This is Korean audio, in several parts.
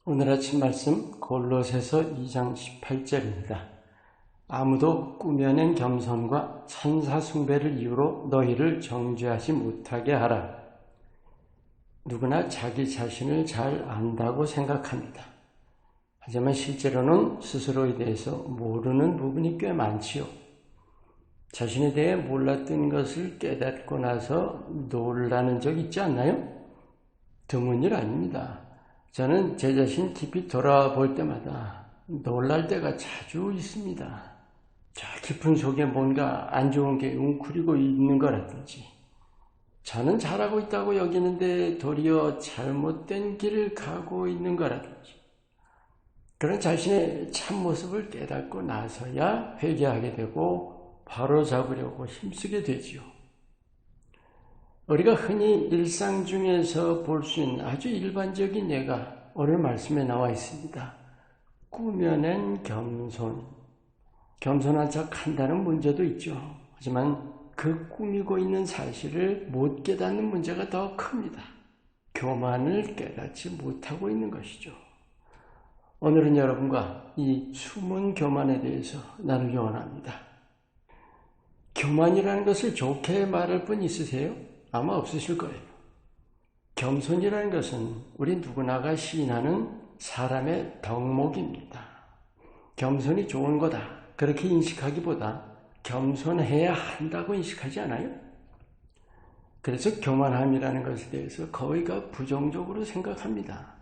오늘 아침 말씀 골로새서 2장 18절입니다. 아무도 꾸며낸 겸손과 천사 숭배를 이유로 너희를 정죄하지 못하게 하라. 누구나 자기 자신을 잘 안다고 생각합니다. 하지만 실제로는 스스로에 대해서 모르는 부분이 꽤 많지요. 자신에 대해 몰랐던 것을 깨닫고 나서 놀라는 적 있지 않나요? 드문 일 아닙니다. 저는 제 자신 깊이 돌아볼 때마다 놀랄 때가 자주 있습니다. 저 깊은 속에 뭔가 안 좋은 게 웅크리고 있는 거라든지, 저는 잘하고 있다고 여기는데 도리어 잘못된 길을 가고 있는 거라든지, 그런 자신의 참모습을 깨닫고 나서야 회개하게 되고 바로잡으려고 힘쓰게 되지요. 우리가 흔히 일상 중에서 볼 수 있는 아주 일반적인 예가 오늘 말씀에 나와 있습니다. 꾸며낸 겸손. 겸손한 척 한다는 문제도 있죠. 하지만 그 꾸미고 있는 사실을 못 깨닫는 문제가 더 큽니다. 교만을 깨닫지 못하고 있는 것이죠. 오늘은 여러분과 이 숨은 교만에 대해서 나누기 원합니다. 교만이라는 것을 좋게 말할 분 있으세요? 아마 없으실 거예요. 겸손이라는 것은 우리 누구나가 시인하는 사람의 덕목입니다. 겸손이 좋은 거다, 그렇게 인식하기보다 겸손해야 한다고 인식하지 않아요? 그래서 교만함이라는 것에 대해서 거의가 부정적으로 생각합니다.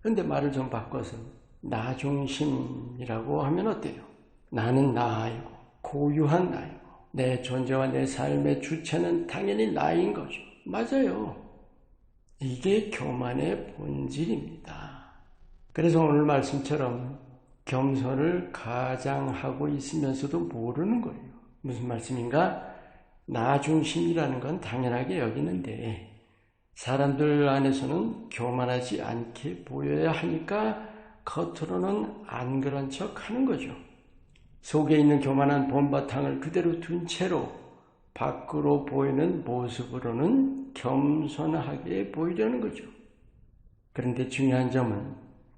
그런데 말을 좀 바꿔서 나 중심이라고 하면 어때요? 나는 나이고 고유한 나이고 내 존재와 내 삶의 주체는 당연히 나인 거죠. 맞아요. 이게 교만의 본질입니다. 그래서 오늘 말씀처럼 겸손을 가장하고 있으면서도 모르는 거예요. 무슨 말씀인가? 나 중심이라는 건 당연하게 여기는데 사람들 안에서는 교만하지 않게 보여야 하니까 겉으로는 안 그런 척 하는 거죠. 속에 있는 교만한 본바탕을 그대로 둔 채로 밖으로 보이는 모습으로는 겸손하게 보이려는 거죠. 그런데 중요한 점은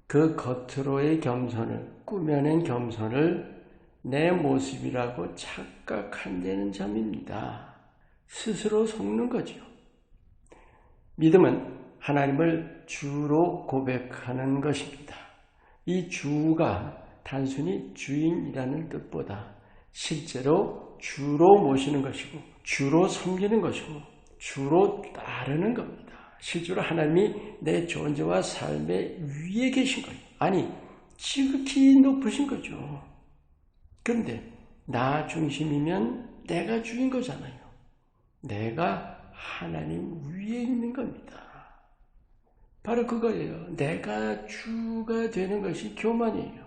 그 겉으로의 겸손을, 꾸며낸 겸손을 내 모습이라고 착각한다는 점입니다. 스스로 속는 거죠. 믿음은 하나님을 주로 고백하는 것입니다. 이 주가 단순히 주인이라는 뜻보다 실제로 주로 모시는 것이고 주로 섬기는 것이고 주로 따르는 겁니다. 실제로 하나님이 내 존재와 삶의 위에 계신 거예요. 아니, 지극히 높으신 거죠. 그런데 나 중심이면 내가 주인 거잖아요. 내가 하나님 위에 있는 겁니다. 바로 그거예요. 내가 주가 되는 것이 교만이에요.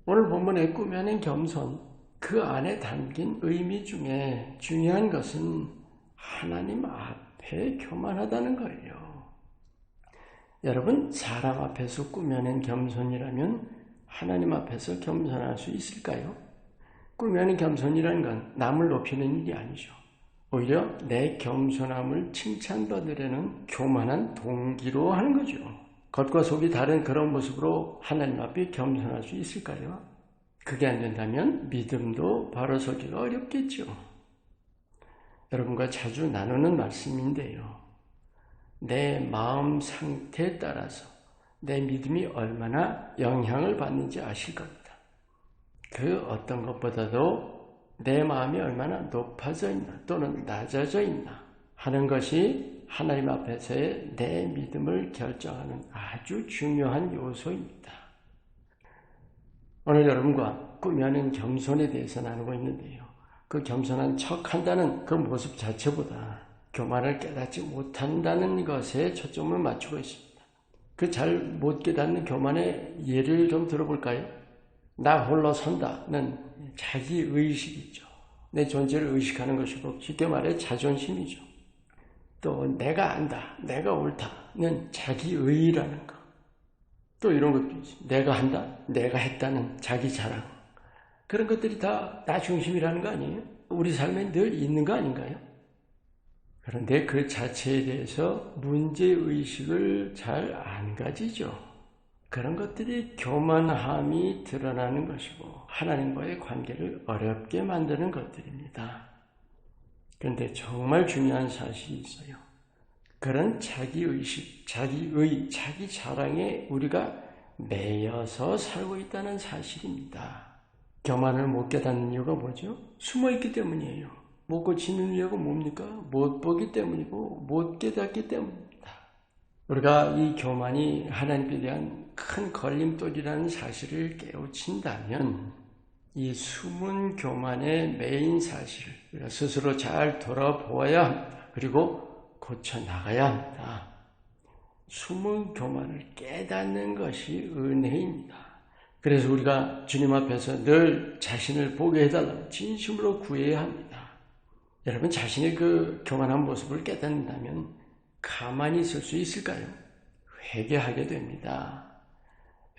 오늘 본문에 꾸며낸 겸손, 그 안에 담긴 의미 중에 중요한 것은 하나님 앞에 교만하다는 거예요. 여러분, 사람 앞에서 꾸며낸 겸손이라면 하나님 앞에서 겸손할 수 있을까요? 꾸며낸 겸손이라는 건 남을 높이는 일이 아니죠. 오히려 내 겸손함을 칭찬받으려는 교만한 동기로 하는 거죠. 겉과 속이 다른 그런 모습으로 하나님 앞에 겸손할 수 있을까요? 그게 안 된다면 믿음도 바로 서기가 어렵겠죠. 여러분과 자주 나누는 말씀인데요. 내 마음 상태에 따라서 내 믿음이 얼마나 영향을 받는지 아실 겁니다. 그 어떤 것보다도 내 마음이 얼마나 높아져 있나 또는 낮아져 있나 하는 것이 하나님 앞에서의 내 믿음을 결정하는 아주 중요한 요소입니다. 오늘 여러분과 꾸며낸 겸손에 대해서 나누고 있는데요. 그 겸손한 척한다는 그 모습 자체보다 교만을 깨닫지 못한다는 것에 초점을 맞추고 있습니다. 그 잘 못 깨닫는 교만의 예를 좀 들어볼까요? 나 홀로 선다는 자기 의식이죠. 내 존재를 의식하는 것이고 쉽게 말해 자존심이죠. 또 내가 안다, 내가 옳다는 자기의라는 것. 또 이런 것도 있어요. 내가 한다, 내가 했다는 자기 자랑. 그런 것들이 다 나 중심이라는 거 아니에요? 우리 삶에 늘 있는 거 아닌가요? 그런데 그 자체에 대해서 문제의식을 잘 안 가지죠. 그런 것들이 교만함이 드러나는 것이고 하나님과의 관계를 어렵게 만드는 것들입니다. 그런데 정말 중요한 사실이 있어요. 그런 자기의식, 자기 자랑에 우리가 매여서 살고 있다는 사실입니다. 교만을 못 깨닫는 이유가 뭐죠? 숨어있기 때문이에요. 못 고치는 이유가 뭡니까? 못 보기 때문이고 못 깨닫기 때문입니다. 우리가 이 교만이 하나님께 대한 큰 걸림돌이라는 사실을 깨우친다면 이 숨은 교만의 메인 사실을 우리가 스스로 잘 돌아보아야 합니다. 그리고 고쳐나가야 합니다. 숨은 교만을 깨닫는 것이 은혜입니다. 그래서 우리가 주님 앞에서 늘 자신을 보게 해달라고 진심으로 구해야 합니다. 여러분 자신의 그 교만한 모습을 깨닫는다면 가만히 있을 수 있을까요? 회개하게 됩니다.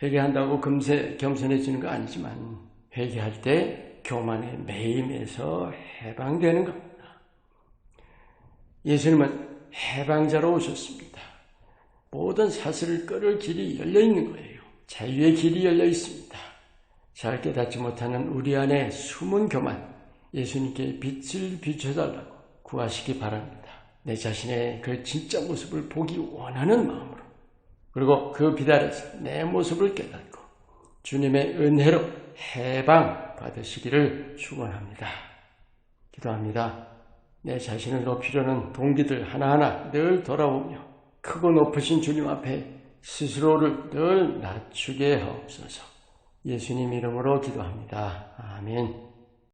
회개한다고 금세 겸손해지는 거 아니지만 회개할 때 교만의 매임에서 해방되는 겁니다. 예수님은 해방자로 오셨습니다. 모든 사슬을 끌을 길이 열려 있는 거예요. 자유의 길이 열려 있습니다. 잘 깨닫지 못하는 우리 안에 숨은 교만, 예수님께 빛을 비춰달라고 구하시기 바랍니다. 내 자신의 그 진짜 모습을 보기 원하는 마음으로, 그리고 그 빛 아래서 내 모습을 깨닫고 주님의 은혜로 해방 받으시기를 축원합니다. 기도합니다. 내 자신을 높이려는 동기들 하나하나 늘 돌아보며 크고 높으신 주님 앞에 스스로를 늘 낮추게 하옵소서. 예수님 이름으로 기도합니다. 아멘.